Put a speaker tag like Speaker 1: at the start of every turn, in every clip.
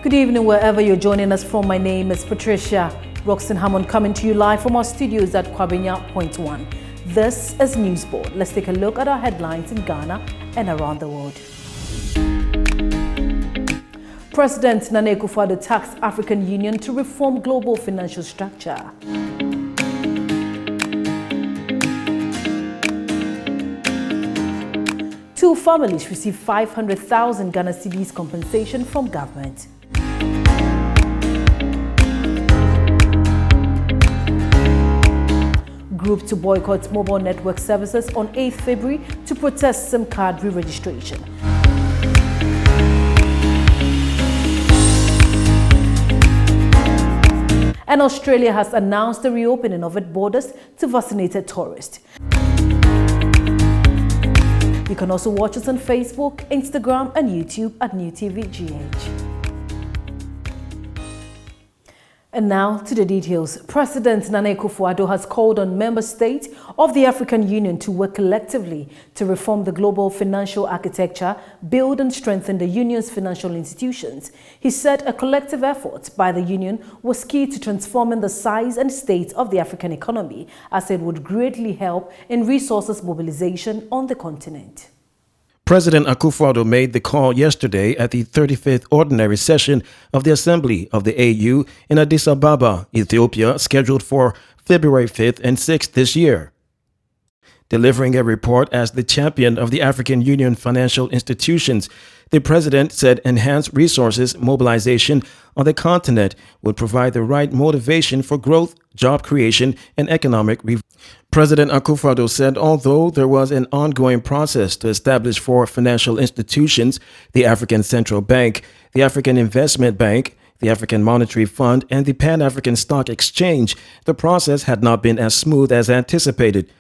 Speaker 1: Good evening, wherever you're joining us from. My name is Patricia Roxton Hammond, coming to you live from our studios at Kwabenya Point 1. This is NEWSBOARD. Let's take a look at our headlines in Ghana and around the world. President Nana Akufo-Addo tasked African Union to reform global financial structure. Two families receive 500,000 Ghana cedis compensation from government. Group to boycott mobile network services on 8th February to protest SIM card re-registration. And Australia has announced the reopening of its borders to vaccinated tourists. You can also watch us on Facebook, Instagram and YouTube at NewTVGH. And now to the details. President Nana Akufo-Addo has called on member states of the African Union to work collectively to reform the global financial architecture, build and strengthen the Union's financial institutions. He said a collective effort by the Union was key to transforming the size and state of the African economy, as it would greatly help in resources mobilization on the continent.
Speaker 2: President Akufo-Addo made the call yesterday at the 35th Ordinary Session of the Assembly of the AU in Addis Ababa, Ethiopia, scheduled for February 5th and 6th this year. Delivering a report as the champion of the African Union financial institutions, the president said enhanced resources mobilization on the continent would provide the right motivation for growth, job creation, and economic reform. President Akufo-Addo said although there was an ongoing process to establish four financial institutions, the African Central Bank, the African Investment Bank, the African Monetary Fund, and the Pan-African Stock Exchange, the process had not been as smooth as anticipated.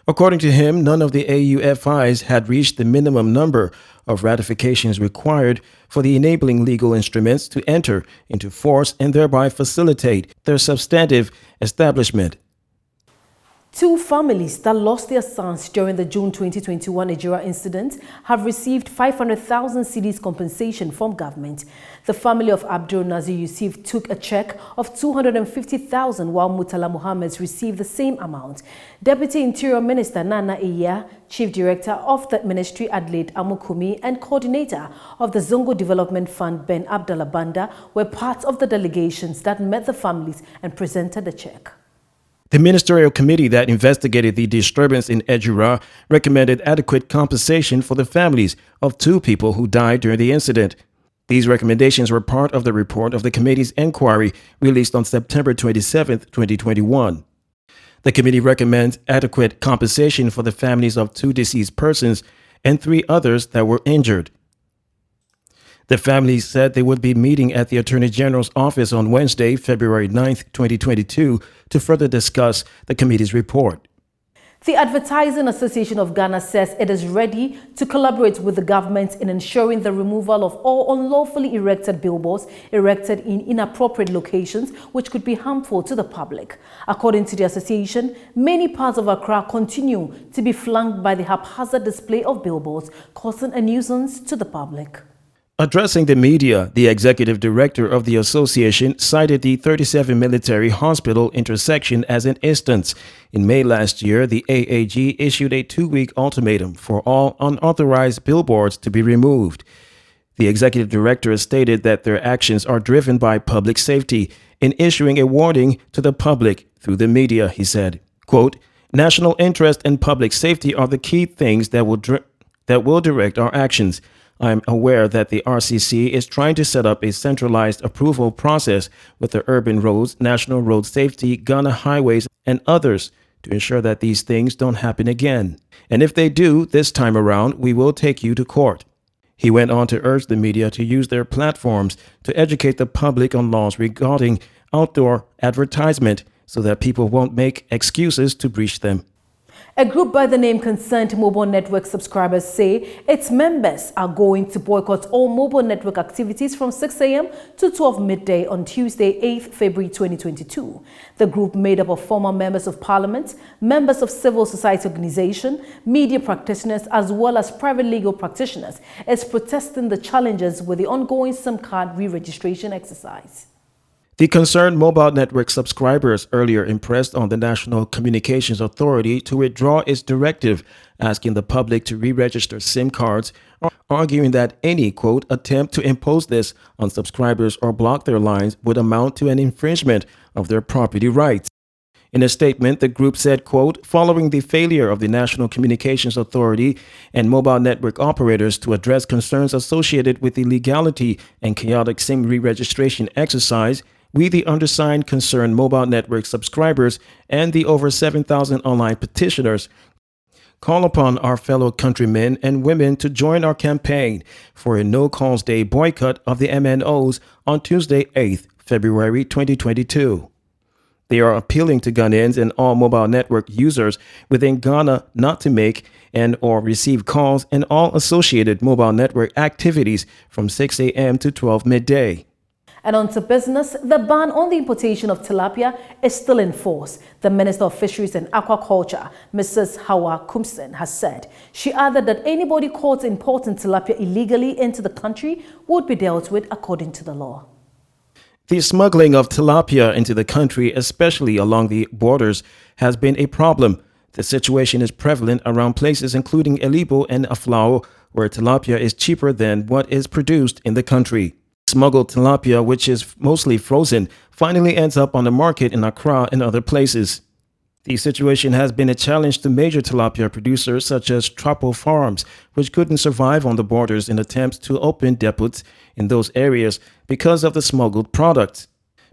Speaker 2: According to him, none of the AUFIs had reached the minimum number of ratifications required for the enabling legal instruments to enter into force and thereby facilitate their substantive establishment.
Speaker 1: Two families that lost their sons during the June 2021 Nigeria incident have received 500,000 cedis compensation from government. The family of Abdul Nazir Yusuf took a check of 250,000 while Murtala Mohammed received the same amount. Deputy Interior Minister Nana Iya, Chief Director of the Ministry Adelaide Amukumi, and Coordinator of the Zongo Development Fund Ben Abdallah Banda were part of the delegations that met the families and presented the check.
Speaker 2: The ministerial committee that investigated the disturbance in Ejura recommended adequate compensation for the families of two people who died during the incident. These recommendations were part of the report of the committee's inquiry released on September 27, 2021. The committee recommends adequate compensation for the families of two deceased persons and three others that were injured. The families said they would be meeting at the Attorney General's office on Wednesday, February 9, 2022, to further discuss the committee's report.
Speaker 1: The Advertising Association of Ghana says it is ready to collaborate with the government in ensuring the removal of all unlawfully erected billboards erected in inappropriate locations which could be harmful to the public. According to the association, many parts of Accra continue to be flanked by the haphazard display of billboards, causing a nuisance to the public.
Speaker 2: Addressing the media, the executive director of the association cited the 37 Military Hospital intersection as an instance. In May last year, the AAG issued a 2-week ultimatum for all unauthorized billboards to be removed. The executive director stated that their actions are driven by public safety. In issuing a warning to the public through the media, he said, quote, "National interest and public safety are the key things that will direct our actions. I am aware that the RCC is trying to set up a centralized approval process with the Urban Roads, National Road Safety, Ghana Highways, and others to ensure that these things don't happen again. And if they do, this time around, we will take you to court." He went on to urge the media to use their platforms to educate the public on laws regarding outdoor advertisement so that people won't make excuses to breach them.
Speaker 1: A group by the name Concerned Mobile Network Subscribers say its members are going to boycott all mobile network activities from 6 a.m. to 12 midday on Tuesday, 8th February 2022. The group, made up of former members of parliament, members of civil society organization, media practitioners, as well as private legal practitioners, is protesting the challenges with the ongoing SIM card re-registration exercise.
Speaker 2: The concerned mobile network subscribers earlier impressed on the National Communications Authority to withdraw its directive, asking the public to re-register SIM cards, arguing that any, quote, attempt to impose this on subscribers or block their lines would amount to an infringement of their property rights. In a statement, the group said, quote, following the failure of the National Communications Authority and mobile network operators to address concerns associated with the legality and chaotic SIM re-registration exercise, we, the undersigned concerned mobile network subscribers and the over 7,000 online petitioners, call upon our fellow countrymen and women to join our campaign for a no-calls day boycott of the MNOs on Tuesday, 8th February 2022. They are appealing to Ghanaians and all mobile network users within Ghana not to make and or receive calls and all associated mobile network activities from 6 a.m. to 12 midday.
Speaker 1: And on to business, the ban on the importation of tilapia is still in force. The Minister of Fisheries and Aquaculture, Mrs. Hawa Kumsen, has said. She added that anybody caught importing tilapia illegally into the country would be dealt with according to the law.
Speaker 2: The smuggling of tilapia into the country, especially along the borders, has been a problem. The situation is prevalent around places including Elibo and Aflao, where tilapia is cheaper than what is produced in the country. Smuggled tilapia, which is mostly frozen, finally ends up on the market in Accra and other places. The situation has been a challenge to major tilapia producers such as Trapo Farms, which couldn't survive on the borders in attempts to open depots in those areas because of the smuggled products.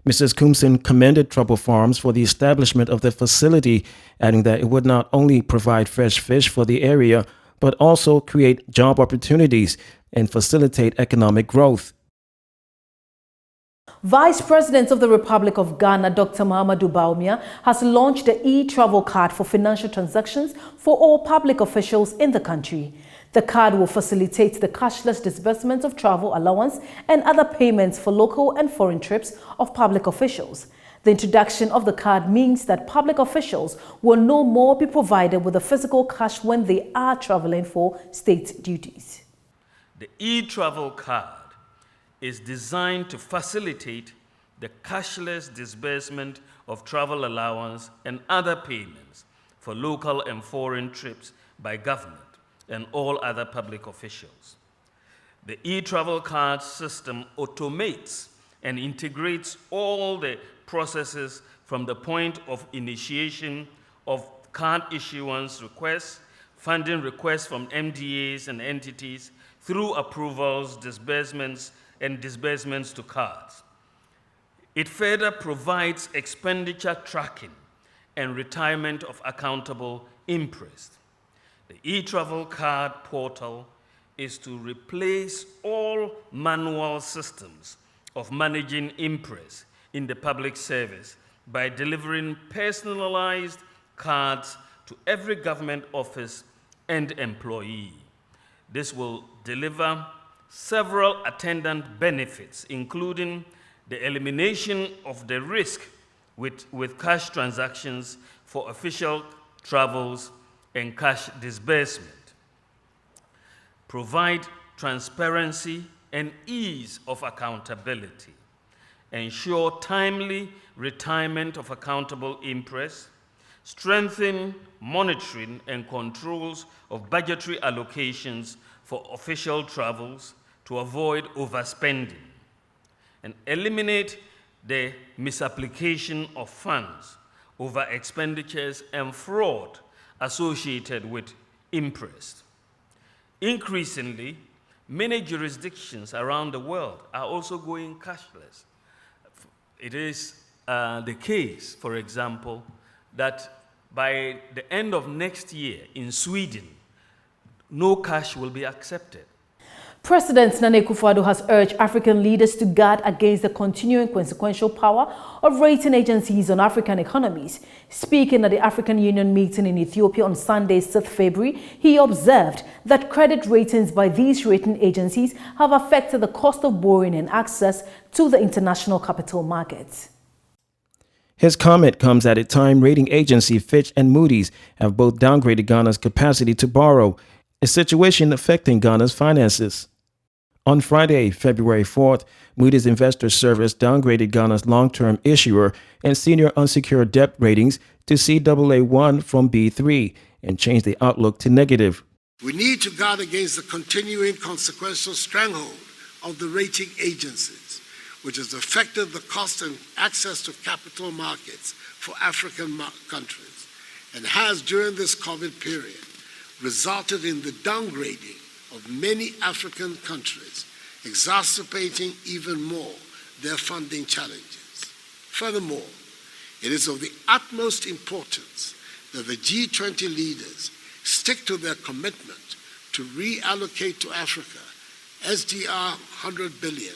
Speaker 2: Mrs. Kumsen commended Trapo Farms for the establishment of the facility, adding that it would not only provide fresh fish for the area, but also create job opportunities and facilitate economic growth.
Speaker 1: Vice President of the Republic of Ghana, Dr. Mahamadou Bawumia, has launched the e-travel card for financial transactions for all public officials in the country. The card will facilitate the cashless disbursement of travel allowance and other payments for local and foreign trips of public officials. The introduction of the card means that public officials will no more be provided with a physical cash when they are traveling for state duties.
Speaker 3: The e-travel card is designed to facilitate the cashless disbursement of travel allowance and other payments for local and foreign trips by government and all other public officials. The e-travel card system automates and integrates all the processes from the point of initiation of card issuance requests, funding requests from MDAs and entities, through approvals, disbursements, and disbursements to cards. It further provides expenditure tracking and retirement of accountable interest. The e-travel card portal is to replace all manual systems of managing interest in the public service by delivering personalized cards to every government office and employee. This will deliver several attendant benefits, including the elimination of the risk with cash transactions for official travels and cash disbursement, provide transparency and ease of accountability, ensure timely retirement of accountable interest, strengthen monitoring and controls of budgetary allocations for official travels to avoid overspending, and eliminate the misapplication of funds over expenditures and fraud associated with interest. Increasingly, many jurisdictions around the world are also going cashless. It is the case, for example, that by the end of next year in Sweden, no cash will be accepted.
Speaker 1: President Nana Akufo-Addo has urged African leaders to guard against the continuing consequential power of rating agencies on African economies. Speaking at the African Union meeting in Ethiopia on Sunday, 6th February, he observed that credit ratings by these rating agencies have affected the cost of borrowing and access to the international capital markets.
Speaker 2: His comment comes at a time rating agency Fitch and Moody's have both downgraded Ghana's capacity to borrow, a situation affecting Ghana's finances. On Friday, February 4th, Moody's Investor Service downgraded Ghana's long-term issuer and senior unsecured debt ratings to CAA1 from B3 and changed the outlook to negative.
Speaker 4: We need to guard against the continuing consequential stranglehold of the rating agencies, which has affected the cost and access to capital markets for African countries and has, during this COVID period, resulted in the downgrading of many African countries, exacerbating even more their funding challenges. Furthermore, it is of the utmost importance that the G20 leaders stick to their commitment to reallocate to Africa SDR 100 billion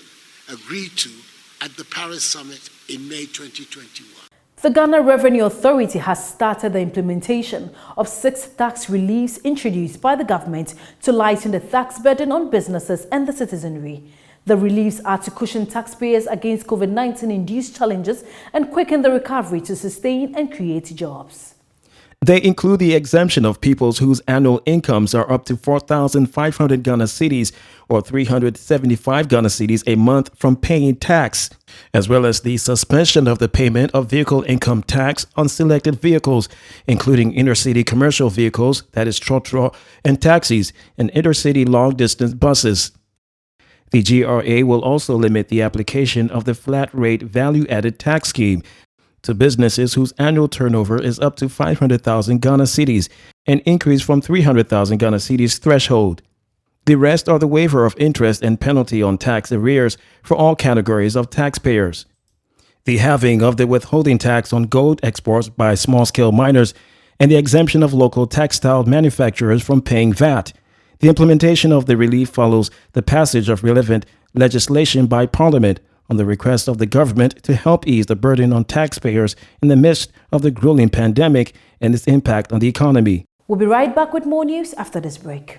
Speaker 4: agreed to at the Paris Summit in May 2021.
Speaker 1: The Ghana Revenue Authority has started the implementation of 6 tax reliefs introduced by the government to lighten the tax burden on businesses and the citizenry. The reliefs are to cushion taxpayers against COVID-19 induced challenges and quicken the recovery to sustain and create jobs.
Speaker 2: They include the exemption of peoples whose annual incomes are up to 4,500 Ghana cedis or 375 Ghana cedis a month from paying tax, as well as the suspension of the payment of vehicle income tax on selected vehicles, including intercity commercial vehicles, that is trotro, and taxis, and intercity long-distance buses. The GRA will also limit the application of the flat-rate value-added tax scheme to businesses whose annual turnover is up to 500,000 Ghana cedis, an increase from 300,000 Ghana cedis threshold. The rest are the waiver of interest and penalty on tax arrears for all categories of taxpayers, the halving of the withholding tax on gold exports by small-scale miners, and the exemption of local textile manufacturers from paying VAT. The implementation of the relief follows the passage of relevant legislation by Parliament on the request of the government to help ease the burden on taxpayers in the midst of the grueling pandemic and its impact on the economy.
Speaker 1: We'll be right back with more news after this break.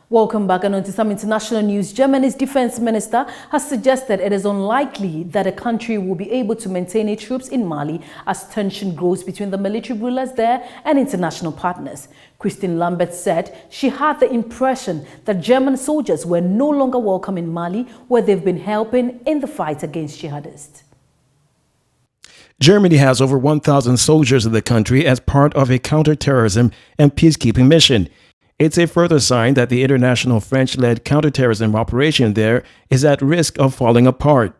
Speaker 1: Welcome back, and on to some international news. Germany's defense minister has suggested it is unlikely that the country will be able to maintain its troops in Mali as tension grows between the military rulers there and international partners. Christine Lambert said she had the impression that German soldiers were no longer welcome in Mali, where they've been helping in the fight against jihadists.
Speaker 2: Germany has over 1,000 soldiers in the country as part of a counterterrorism and peacekeeping mission. It's a further sign that the international French-led counterterrorism operation there is at risk of falling apart.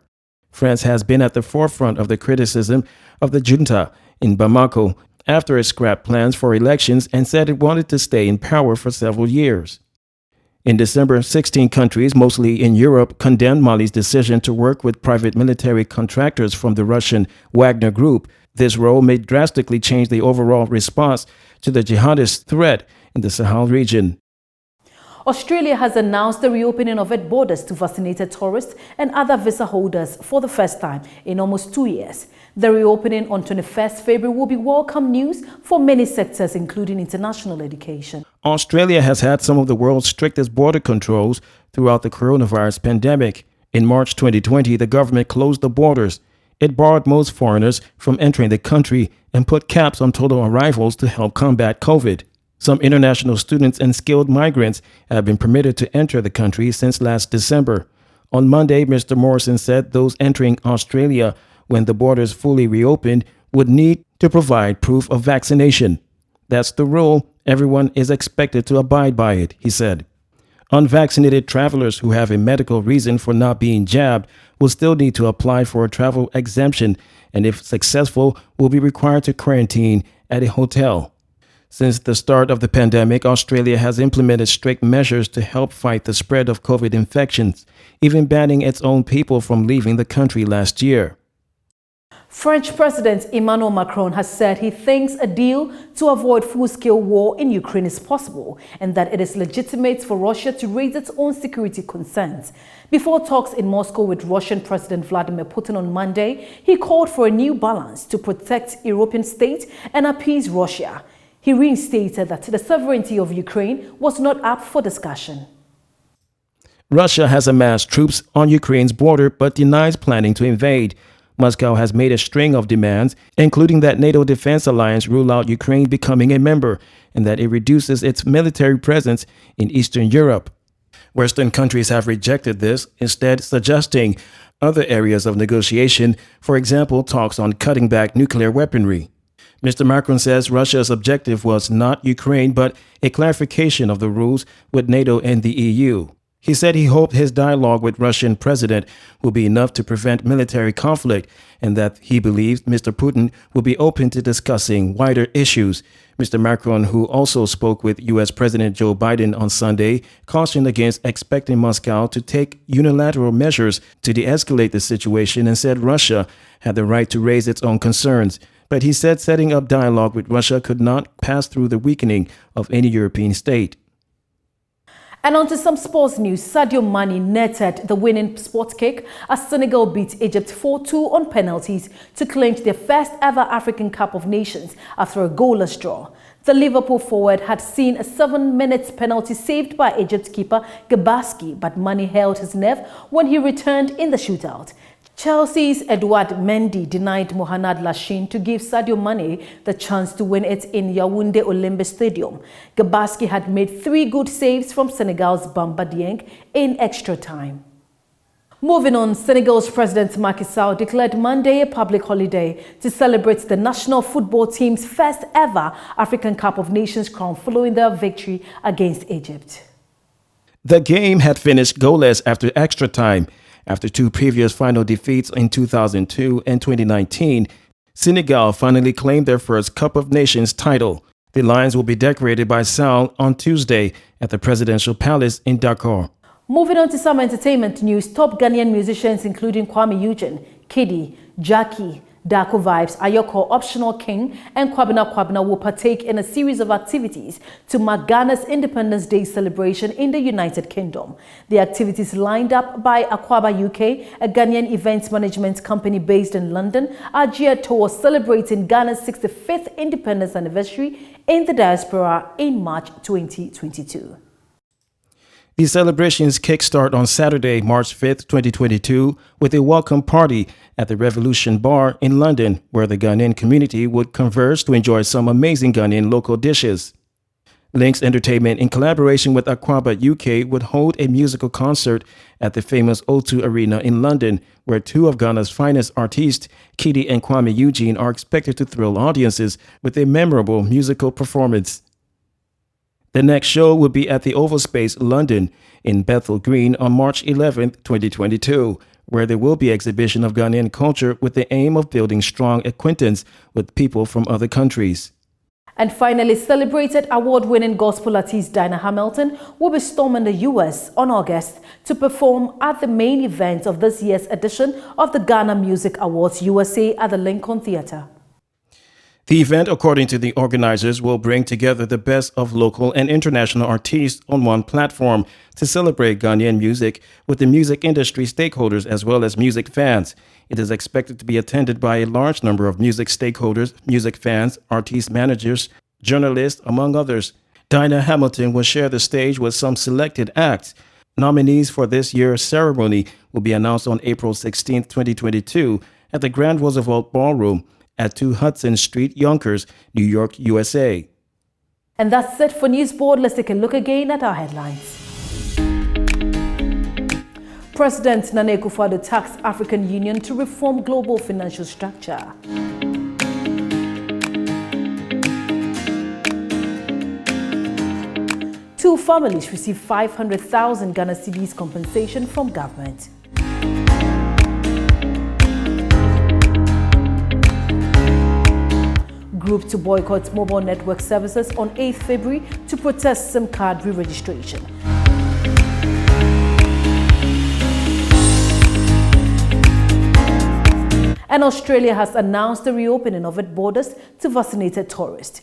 Speaker 2: France has been at the forefront of the criticism of the junta in Bamako after it scrapped plans for elections and said it wanted to stay in power for several years. In December, 16 countries, mostly in Europe, condemned Mali's decision to work with private military contractors from the Russian Wagner Group. This role may drastically change the overall response to the jihadist threat in the Sahel region.
Speaker 1: Australia has announced the reopening of its borders to vaccinated tourists and other visa holders for the first time in almost 2 years. The reopening on 21st February will be welcome news for many sectors, including international education.
Speaker 2: Australia has had some of the world's strictest border controls throughout the coronavirus pandemic. In March 2020, the government closed the borders. It barred most foreigners from entering the country and put caps on total arrivals to help combat COVID. Some international students and skilled migrants have been permitted to enter the country since last December. On Monday, Mr. Morrison said those entering Australia when the borders fully reopened would need to provide proof of vaccination. That's the rule. Everyone is expected to abide by it, he said. Unvaccinated travelers who have a medical reason for not being jabbed will still need to apply for a travel exemption and, if successful, will be required to quarantine at a hotel. Since the start of the pandemic, Australia has implemented strict measures to help fight the spread of COVID infections, even banning its own people from leaving the country last year.
Speaker 1: French President Emmanuel Macron has said he thinks a deal to avoid full-scale war in Ukraine is possible and that it is legitimate for Russia to raise its own security concerns. Before talks in Moscow with Russian President Vladimir Putin on Monday, he called for a new balance to protect European states and appease Russia. He reinstated that the sovereignty of Ukraine was not up for discussion.
Speaker 2: Russia has amassed troops on Ukraine's border but denies planning to invade. Moscow has made a string of demands, including that NATO Defense Alliance rule out Ukraine becoming a member and that it reduces its military presence in Eastern Europe. Western countries have rejected this, instead suggesting other areas of negotiation, for example, talks on cutting back nuclear weaponry. Mr. Macron says Russia's objective was not Ukraine, but a clarification of the rules with NATO and the EU. He said he hoped his dialogue with Russian president will be enough to prevent military conflict and that he believes Mr. Putin will be open to discussing wider issues. Mr. Macron, who also spoke with U.S. President Joe Biden on Sunday, cautioned against expecting Moscow to take unilateral measures to de-escalate the situation and said Russia had the right to raise its own concerns. But he said setting up dialogue with Russia could not pass through the weakening of any European state.
Speaker 1: And on to some sports news. Sadio Mane netted the winning sports kick as Senegal beat Egypt 4-2 on penalties to clinch their first ever African Cup of Nations after a goalless draw. The Liverpool forward had seen a 7-minute penalty saved by Egypt keeper Gabaski, but Mane held his nerve when he returned in the shootout. Chelsea's Edouard Mendy denied Mohamed Lashin to give Sadio Mane the chance to win it in Yaoundé Olembe Stadium. Gabaski had made 3 good saves from Senegal's Bamba Dieng in extra time. Moving on, Senegal's President Macky Sall declared Monday a public holiday to celebrate the national football team's first ever African Cup of Nations crown following their victory against Egypt.
Speaker 2: The game had finished goalless after extra time. After 2 previous final defeats in 2002 and 2019, Senegal finally claimed their first Cup of Nations title. The Lions will be decorated by Sall on Tuesday at the Presidential Palace in Dakar.
Speaker 1: Moving on to some entertainment news, top Ghanaian musicians including Kwame Eugene, Kiddy, Jackie, Darko Vibes, Ayoko, Optional King, and Kwabena will partake in a series of activities to mark Ghana's Independence Day celebration in the United Kingdom. The activities lined up by Akwaba UK, a Ghanaian events management company based in London, are geared towards celebrating Ghana's 65th independence anniversary in the diaspora in March 2022.
Speaker 2: The celebrations kickstart on Saturday, March 5th, 2022, with a welcome party at the Revolution Bar in London, where the Ghanaian community would converge to enjoy some amazing Ghanaian local dishes. Lynx Entertainment, in collaboration with Akwaba UK, would hold a musical concert at the famous O2 Arena in London, where 2 of Ghana's finest artists, Kiddy and Kwame Eugene, are expected to thrill audiences with a memorable musical performance. The next show will be at the Oval Space, London, in Bethnal Green on March 11, 2022, where there will be exhibition of Ghanaian culture with the aim of building strong acquaintance with people from other countries.
Speaker 1: And finally, celebrated award-winning gospel artist Dinah Hamilton will be storming the US on August to perform at the main event of this year's edition of the Ghana Music Awards USA at the Lincoln Theatre.
Speaker 2: The event, according to the organizers, will bring together the best of local and international artists on one platform to celebrate Ghanaian music with the music industry stakeholders as well as music fans. It is expected to be attended by a large number of music stakeholders, music fans, artist managers, journalists, among others. Dinah Hamilton will share the stage with some selected acts. Nominees for this year's ceremony will be announced on April 16, 2022 at the Grand Roosevelt Ballroom at 2 Hudson Street, Yonkers, New York, USA.
Speaker 1: And that's it for NEWSBOARD. Let's take a look again at our headlines. President Nana Akufo-Addo tasked African Union to reform global financial structure. Two families receive 500,000 Ghana cedis compensation from government. Group to boycott mobile network services on 8th February to protest SIM card re-registration. And Australia has announced the reopening of its borders to vaccinated tourists.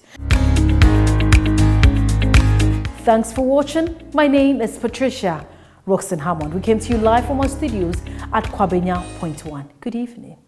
Speaker 1: Thanks for watching. My name is Patricia Roxanne Hammond. We came to you live from our studios at Kwabenya Point 1. Good evening.